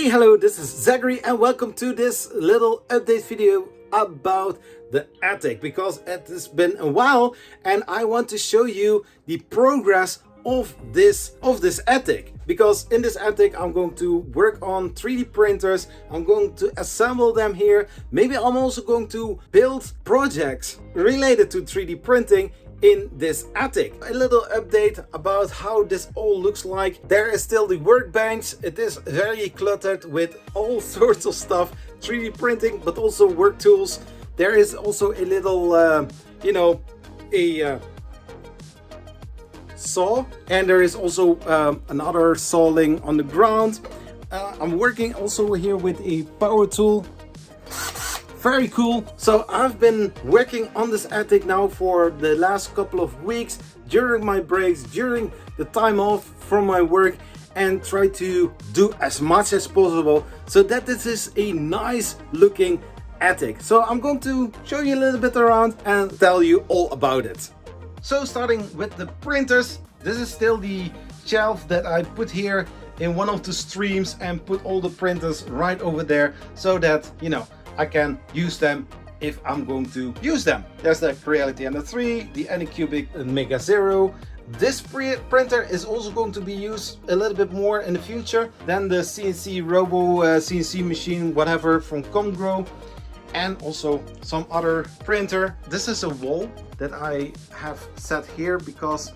Hey, hello, this is Zachary and welcome to this little update video about the attic, because it has been a while and I want to show you the progress of this attic. Because in this attic I'm going to work on 3D printers, I'm going to assemble them here. Maybe I'm also going to build projects related to 3D printing in this attic. A little update about how this all looks like. There is still the workbench. It is very cluttered with all sorts of stuff, 3D printing, but also work tools. There is also a little, a saw, and there is also another sawing on the ground. I'm working also here with a power tool. Very cool. So I've been working on this attic now for the last couple of weeks, during my breaks, during the time off from my work, and try to do as much as possible so that this is a nice looking attic. So I'm going to show you a little bit around and tell you all about it. So starting with the printers, this is still the shelf that I put here in one of the streams and put all the printers right over there so that, I can use them if I'm going to use them. There's the Creality Ender 3, the Anycubic Mega Zero. This printer is also going to be used a little bit more in the future than the CNC Robo CNC machine, whatever, from Comgrow, and also some other printer. This is a wall that I have set here because,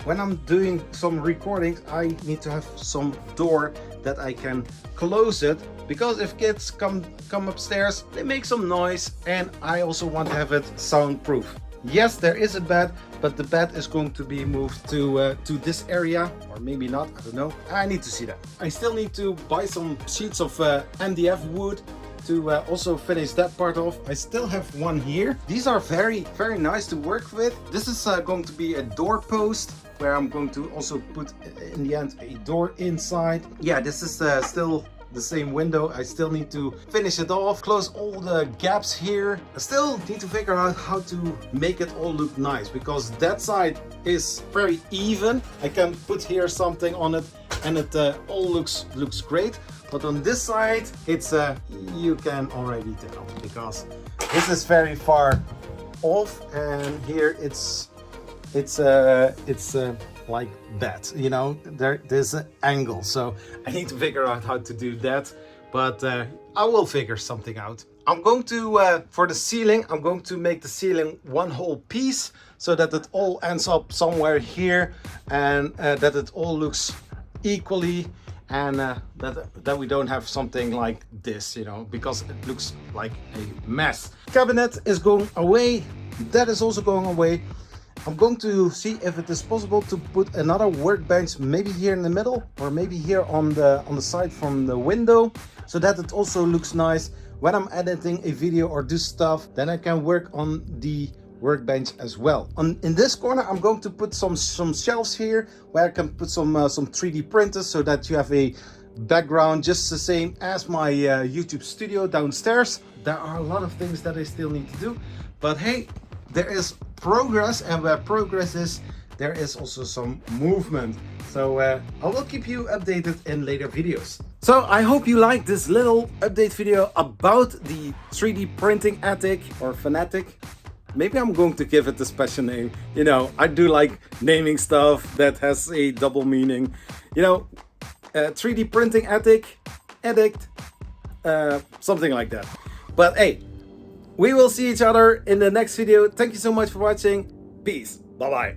when I'm doing some recordings, I need to have some door that I can close it, because if kids come upstairs, they make some noise, and I also want to have it soundproof. Yes, there is a bed, but the bed is going to be moved to this area, or maybe not, I don't know. I need to see that. I still need to buy some sheets of MDF wood to also finish that part off. I still have one here. These are very nice to work with. This is going to be a door post where I'm going to also put in the end a door inside. Yeah, this is still the same window. I still need to finish it off, close all the gaps here. I still need to figure out how to make it all look nice, because that side is very even. I can put here something on it and it all looks great. But on this side, it's you can already tell, because this is very far off, and here it's like that, there's an angle, so I need to figure out how to do that, but I will figure something out. I'm going to for the ceiling, I'm going to make the ceiling one whole piece so that it all ends up somewhere here, and that it all looks equally, and that we don't have something like this, because it looks like a mess. Cabinet is going away, that is also going away. I'm going to see if it is possible to put another workbench, maybe here in the middle, or maybe here on the side from the window, so that it also looks nice. When I'm editing a video or do stuff, then I can work on the workbench as well. In this corner, I'm going to put some shelves here where I can put some 3D printers, so that you have a background just the same as my YouTube studio downstairs. There are a lot of things that I still need to do, but hey, there is progress, and where progress is, there is also some movement. So I will keep you updated in later videos. So I hope you like this little update video about the 3D printing attic, or fanatic. Maybe I'm going to give it a special name. I do like naming stuff that has a double meaning. 3D printing attic, addict, something like that. But hey, we will see each other in the next video. Thank you so much for watching. Peace. Bye-bye.